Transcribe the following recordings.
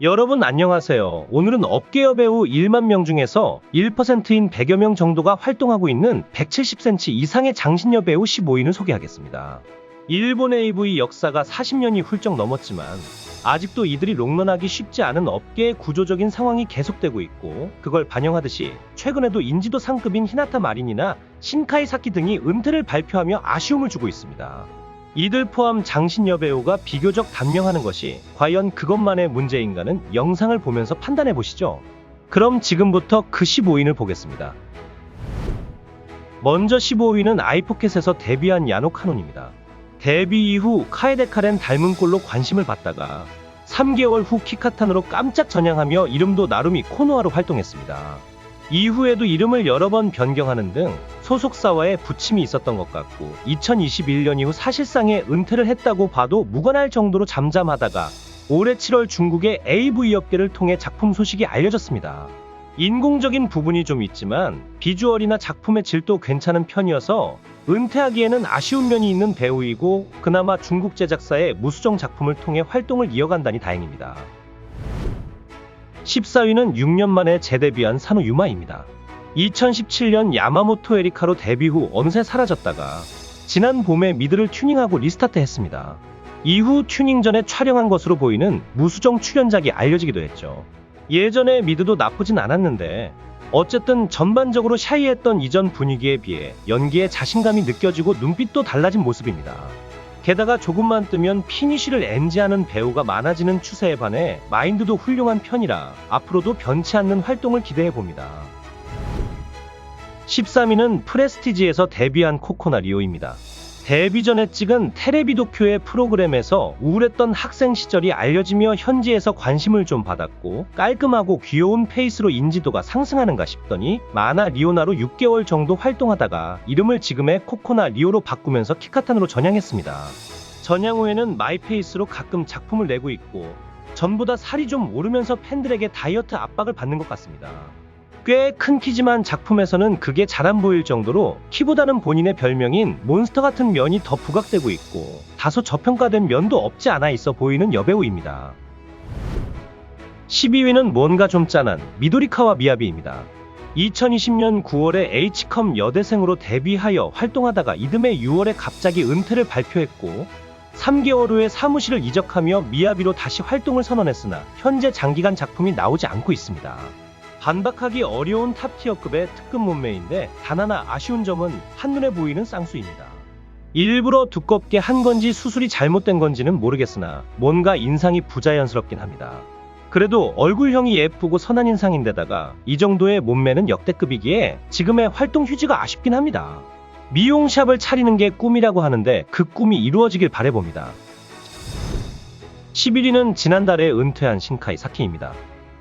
여러분 안녕하세요. 오늘은 업계 여배우 1만 명 중에서 1%인 100여 명 정도가 활동하고 있는 170cm 이상의 장신 여배우 15인을 소개하겠습니다. 일본 AV 역사가 40년이 훌쩍 넘었지만 아직도 이들이 롱런하기 쉽지 않은 업계의 구조적인 상황이 계속되고 있고, 그걸 반영하듯이 최근에도 인지도 상급인 히나타 마린이나 신카이 사키 등이 은퇴를 발표하며 아쉬움을 주고 있습니다. 이들 포함 장신 여배우가 비교적 단명하는 것이 과연 그것만의 문제인가는 영상을 보면서 판단해 보시죠. 그럼 지금부터 그 15인을 보겠습니다. 먼저 15위는 아이포켓에서 데뷔한 야노 카논입니다. 데뷔 이후 카에데카렌 닮은 꼴로 관심을 받다가 3개월 후 키카탄으로 깜짝 전향하며 이름도 나루미 코노하로 활동했습니다. 이후에도 이름을 여러 번 변경하는 등 소속사와의 부침이 있었던 것 같고, 2021년 이후 사실상의 은퇴를 했다고 봐도 무관할 정도로 잠잠하다가 올해 7월 중국의 AV 업계를 통해 작품 소식이 알려졌습니다. 인공적인 부분이 좀 있지만 비주얼이나 작품의 질도 괜찮은 편이어서 은퇴하기에는 아쉬운 면이 있는 배우이고, 그나마 중국 제작사의 무수정 작품을 통해 활동을 이어간다니 다행입니다. 14위는 6년 만에 재데뷔한 산후 유마입니다. 2017년 야마모토 에리카로 데뷔 후 어느새 사라졌다가 지난 봄에 미드를 튜닝하고 리스타트했습니다. 이후 튜닝 전에 촬영한 것으로 보이는 무수정 출연작이 알려지기도 했죠. 예전에 미드도 나쁘진 않았는데 어쨌든 전반적으로 샤이했던 이전 분위기에 비해 연기에 자신감이 느껴지고 눈빛도 달라진 모습입니다. 게다가 조금만 뜨면 피니쉬를 NG하는 배우가 많아지는 추세에 반해 마인드도 훌륭한 편이라 앞으로도 변치 않는 활동을 기대해봅니다. 13위는 프레스티지에서 데뷔한 코코나 리오입니다. 데뷔 전에 찍은 테레비 도쿄의 프로그램에서 우울했던 학생 시절이 알려지며 현지에서 관심을 좀 받았고, 깔끔하고 귀여운 페이스로 인지도가 상승하는가 싶더니 마나 리오나로 6개월 정도 활동하다가 이름을 지금의 코코나 리오로 바꾸면서 키카탄으로 전향했습니다. 전향 후에는 마이페이스로 가끔 작품을 내고 있고, 전보다 살이 좀 오르면서 팬들에게 다이어트 압박을 받는 것 같습니다. 꽤 큰 키지만 작품에서는 그게 잘 안 보일 정도로 키보다는 본인의 별명인 몬스터 같은 면이 더 부각되고 있고, 다소 저평가된 면도 없지 않아 있어 보이는 여배우입니다. 12위는 뭔가 좀 짠한 미도리카와 미야비입니다. 2020년 9월에 H컴 여대생으로 데뷔하여 활동하다가 이듬해 6월에 갑자기 은퇴를 발표했고, 3개월 후에 사무실을 이적하며 미야비로 다시 활동을 선언했으나 현재 장기간 작품이 나오지 않고 있습니다. 반박하기 어려운 탑티어급의 특급 몸매인데 단 하나 아쉬운 점은 한눈에 보이는 쌍수입니다. 일부러 두껍게 한 건지 수술이 잘못된 건지는 모르겠으나 뭔가 인상이 부자연스럽긴 합니다. 그래도 얼굴형이 예쁘고 선한 인상인데다가 이 정도의 몸매는 역대급이기에 지금의 활동 휴지가 아쉽긴 합니다. 미용샵을 차리는 게 꿈이라고 하는데 그 꿈이 이루어지길 바라봅니다. 11위는 지난달에 은퇴한 신카이 사키입니다.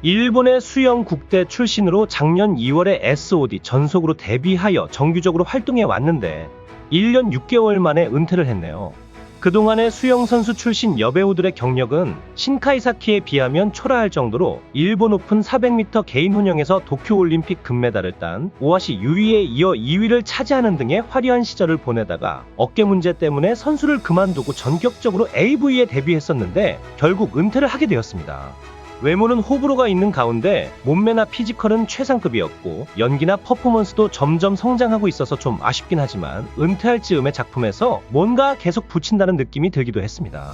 일본의 수영 국대 출신으로 작년 2월에 SOD 전속으로 데뷔하여 정규적으로 활동해 왔는데 1년 6개월 만에 은퇴를 했네요. 그동안의 수영선수 출신 여배우들의 경력은 신카이 사키에 비하면 초라할 정도로 일본 오픈 400m 개인 혼영에서 도쿄올림픽 금메달을 딴 오하시 유이에 이어 2위를 차지하는 등의 화려한 시절을 보내다가 어깨 문제 때문에 선수를 그만두고 전격적으로 AV에 데뷔했었는데 결국 은퇴를 하게 되었습니다. 외모는 호불호가 있는 가운데 몸매나 피지컬은 최상급이었고, 연기나 퍼포먼스도 점점 성장하고 있어서 좀 아쉽긴 하지만 은퇴할 즈음의 작품에서 뭔가 계속 붙인다는 느낌이 들기도 했습니다.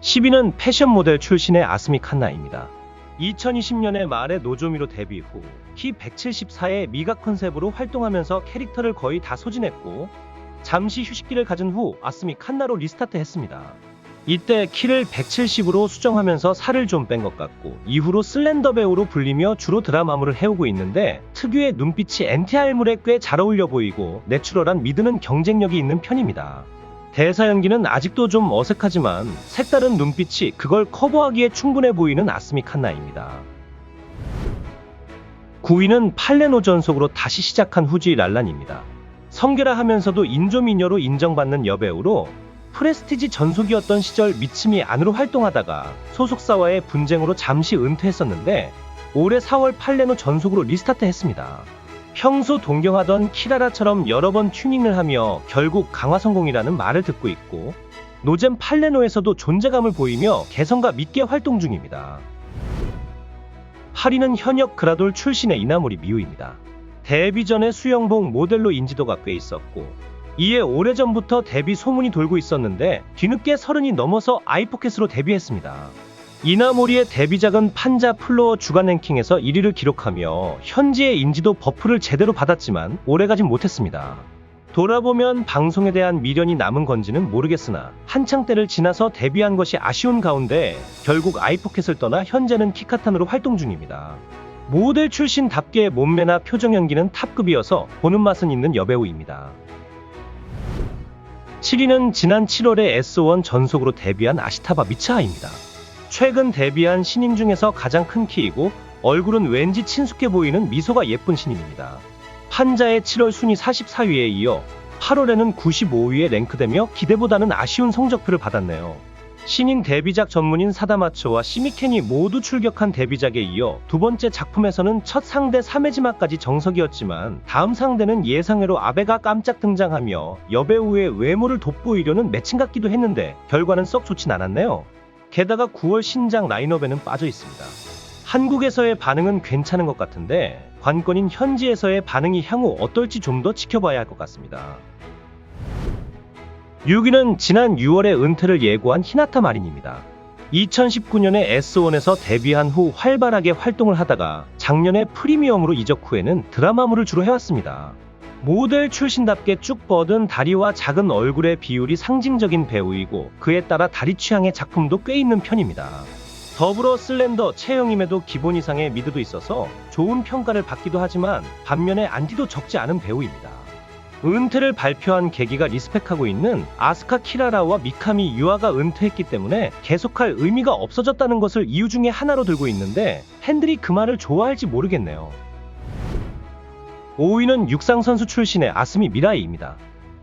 10위는 패션 모델 출신의 아스미 칸나입니다. 2020년의 말에 노조미로 데뷔 후 키 174의 미각 컨셉으로 활동하면서 캐릭터를 거의 다 소진했고, 잠시 휴식기를 가진 후 아스미 칸나로 리스타트했습니다. 이때 키를 170으로 수정하면서 살을 좀 뺀 것 같고, 이후로 슬렌더 배우로 불리며 주로 드라마물을 해오고 있는데 특유의 눈빛이 NTR물에 꽤 잘 어울려 보이고 내추럴한 미드는 경쟁력이 있는 편입니다. 대사 연기는 아직도 좀 어색하지만 색다른 눈빛이 그걸 커버하기에 충분해 보이는 아스미 칸나입니다. 9위는 팔레노 전속으로 다시 시작한 후지 랄란입니다. 성계라 하면서도 인조미녀로 인정받는 여배우로 프레스티지 전속이었던 시절 미치미 안으로 활동하다가 소속사와의 분쟁으로 잠시 은퇴했었는데 올해 4월 팔레노 전속으로 리스타트했습니다. 평소 동경하던 키라라처럼 여러 번 튜닝을 하며 결국 강화 성공이라는 말을 듣고 있고, 노잼 팔레노에서도 존재감을 보이며 개성과 믿게 활동 중입니다. 8위는 현역 그라돌 출신의 이나모리 미우입니다. 데뷔 전에 수영복 모델로 인지도가 꽤 있었고 이에 오래전부터 데뷔 소문이 돌고 있었는데 뒤늦게 30이 넘어서 아이포켓으로 데뷔했습니다. 이나모리의 데뷔작은 판자 플로어 주간 랭킹에서 1위를 기록하며 현지의 인지도 버프를 제대로 받았지만 오래가진 못했습니다. 돌아보면 방송에 대한 미련이 남은 건지는 모르겠으나 한창 때를 지나서 데뷔한 것이 아쉬운 가운데 결국 아이포켓을 떠나 현재는 키카탄으로 활동 중입니다. 모델 출신답게 몸매나 표정 연기는 탑급이어서 보는 맛은 있는 여배우입니다. 7위는 지난 7월에 S1 전속으로 데뷔한 아시타바 미츠하입니다. 최근 데뷔한 신인 중에서 가장 큰 키이고 얼굴은 왠지 친숙해 보이는 미소가 예쁜 신인입니다. 판자의 7월 순위 44위에 이어 8월에는 95위에 랭크되며 기대보다는 아쉬운 성적표를 받았네요. 신인 데뷔작 전문인 사다마초와 시미켄이 모두 출격한 데뷔작에 이어 두 번째 작품에서는 첫 상대 사메지마까지 정석이었지만 다음 상대는 예상외로 아베가 깜짝 등장하며 여배우의 외모를 돋보이려는 매칭 같기도 했는데 결과는 썩 좋진 않았네요. 게다가 9월 신작 라인업에는 빠져 있습니다. 한국에서의 반응은 괜찮은 것 같은데 관건인 현지에서의 반응이 향후 어떨지 좀 더 지켜봐야 할 것 같습니다. 6위는 지난 6월에 은퇴를 예고한 히나타 마린입니다. 2019년에 S1에서 데뷔한 후 활발하게 활동을 하다가 작년에 프리미엄으로 이적 후에는 드라마물을 주로 해왔습니다. 모델 출신답게 쭉 뻗은 다리와 작은 얼굴의 비율이 상징적인 배우이고 그에 따라 다리 취향의 작품도 꽤 있는 편입니다. 더불어 슬렌더 체형임에도 기본 이상의 미드도 있어서 좋은 평가를 받기도 하지만 반면에 안티도 적지 않은 배우입니다. 은퇴를 발표한 계기가 리스펙하고 있는 아스카 키라라와 미카미 유아가 은퇴했기 때문에 계속할 의미가 없어졌다는 것을 이유 중에 하나로 들고 있는데 팬들이 그 말을 좋아할지 모르겠네요. 5위는 육상선수 출신의 아스미 미라이입니다.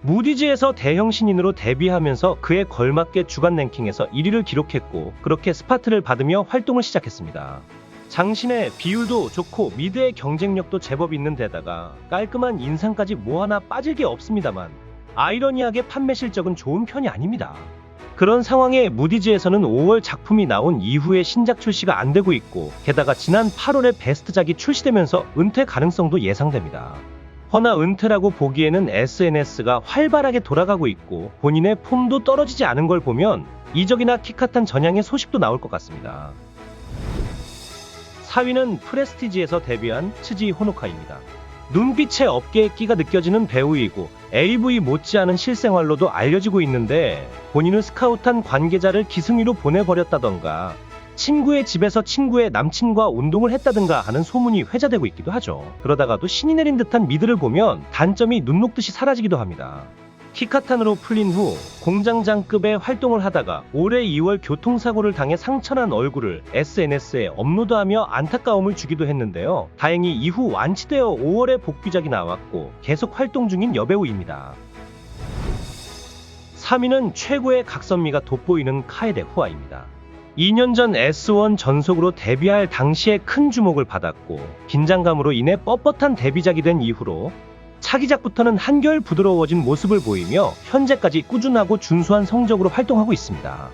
무디즈에서 대형 신인으로 데뷔하면서 그에 걸맞게 주간 랭킹에서 1위를 기록했고 그렇게 스파트를 받으며 활동을 시작했습니다. 장신의 비율도 좋고 미드의 경쟁력도 제법 있는 데다가 깔끔한 인상까지 뭐 하나 빠질 게 없습니다만 아이러니하게 판매 실적은 좋은 편이 아닙니다. 그런 상황에 무디즈에서는 5월 작품이 나온 이후에 신작 출시가 안 되고 있고 게다가 지난 8월에 베스트작이 출시되면서 은퇴 가능성도 예상됩니다. 허나 은퇴라고 보기에는 SNS가 활발하게 돌아가고 있고 본인의 폼도 떨어지지 않은 걸 보면 이적이나 키카탄 전향의 소식도 나올 것 같습니다. 4위는 프레스티지에서 데뷔한 츠지 호노카입니다. 눈빛에 업계의 끼가 느껴지는 배우이고 AV 못지않은 실생활로도 알려지고 있는데 본인을 스카우트한 관계자를 기승위로 보내버렸다던가 친구의 집에서 친구의 남친과 운동을 했다든가 하는 소문이 회자되고 있기도 하죠. 그러다가도 신이 내린 듯한 미드를 보면 단점이 눈 녹듯이 사라지기도 합니다. 키카탄으로 풀린 후 공장장급의 활동을 하다가 올해 2월 교통사고를 당해 상처난 얼굴을 SNS에 업로드하며 안타까움을 주기도 했는데요. 다행히 이후 완치되어 5월에 복귀작이 나왔고 계속 활동 중인 여배우입니다. 3위는 최고의 각선미가 돋보이는 카에데 후아입니다. 2년 전 S1 전속으로 데뷔할 당시에 큰 주목을 받았고 긴장감으로 인해 뻣뻣한 데뷔작이 된 이후로 차기작부터는 한결 부드러워진 모습을 보이며 현재까지 꾸준하고 준수한 성적으로 활동하고 있습니다.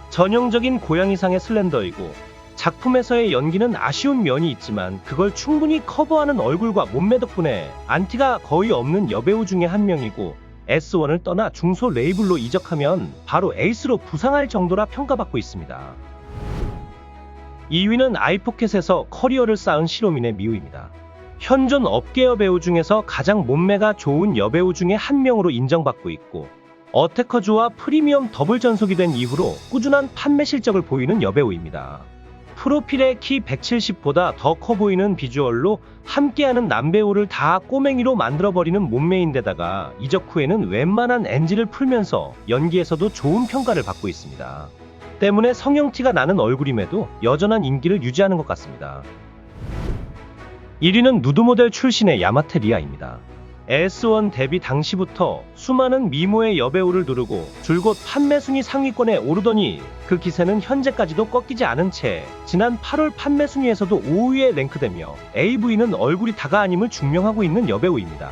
전형적인 고양이상의 슬렌더이고 작품에서의 연기는 아쉬운 면이 있지만 그걸 충분히 커버하는 얼굴과 몸매 덕분에 안티가 거의 없는 여배우 중에 한 명이고 S1을 떠나 중소 레이블로 이적하면 바로 에이스로 부상할 정도라 평가받고 있습니다. 2위는 아이포켓에서 커리어를 쌓은 시로민의 미우입니다. 현존 업계 여배우 중에서 가장 몸매가 좋은 여배우 중에 한 명으로 인정받고 있고 어태커즈와 프리미엄 더블 전속이 된 이후로 꾸준한 판매 실적을 보이는 여배우입니다. 프로필의 키 170보다 더 커 보이는 비주얼로 함께하는 남배우를 다 꼬맹이로 만들어버리는 몸매인데다가 이적 후에는 웬만한 NG를 풀면서 연기에서도 좋은 평가를 받고 있습니다. 때문에 성형티가 나는 얼굴임에도 여전한 인기를 유지하는 것 같습니다. 1위는 누드 모델 출신의 야마테 리아입니다. S1 데뷔 당시부터 수많은 미모의 여배우를 누르고 줄곧 판매 순위 상위권에 오르더니 그 기세는 현재까지도 꺾이지 않은 채 지난 8월 판매 순위에서도 5위에 랭크되며 AV는 얼굴이 다가 아님을 증명하고 있는 여배우입니다.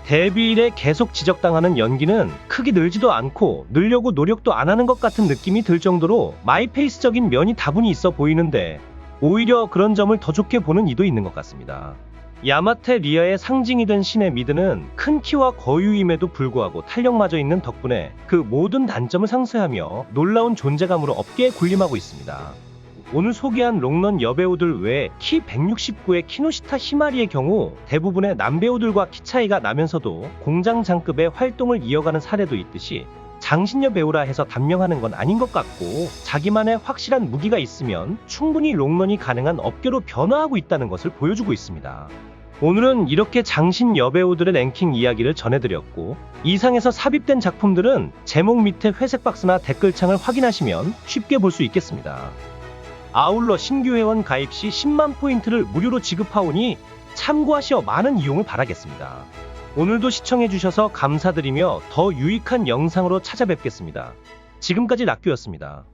데뷔 이래 계속 지적당하는 연기는 크게 늘지도 않고 늘려고 노력도 안 하는 것 같은 느낌이 들 정도로 마이페이스적인 면이 다분히 있어 보이는데 오히려 그런 점을 더 좋게 보는 이도 있는 것 같습니다. 야마테 리아의 상징이 된 신의 미드는 큰 키와 거유임에도 불구하고 탄력마저 있는 덕분에 그 모든 단점을 상쇄하며 놀라운 존재감으로 업계에 군림하고 있습니다. 오늘 소개한 롱런 여배우들 외에 키 169의 키노시타 히마리의 경우 대부분의 남배우들과 키 차이가 나면서도 공장장급의 활동을 이어가는 사례도 있듯이 장신여 배우라 해서 단명하는 건 아닌 것 같고 자기만의 확실한 무기가 있으면 충분히 롱런이 가능한 업계로 변화하고 있다는 것을 보여주고 있습니다. 오늘은 이렇게 장신 여배우들의 랭킹 이야기를 전해드렸고 이상에서 삽입된 작품들은 제목 밑에 회색 박스나 댓글창을 확인하시면 쉽게 볼 수 있겠습니다. 아울러 신규 회원 가입 시 10만 포인트를 무료로 지급하오니 참고하시어 많은 이용을 바라겠습니다. 오늘도 시청해주셔서 감사드리며 더 유익한 영상으로 찾아뵙겠습니다. 지금까지 락규였습니다.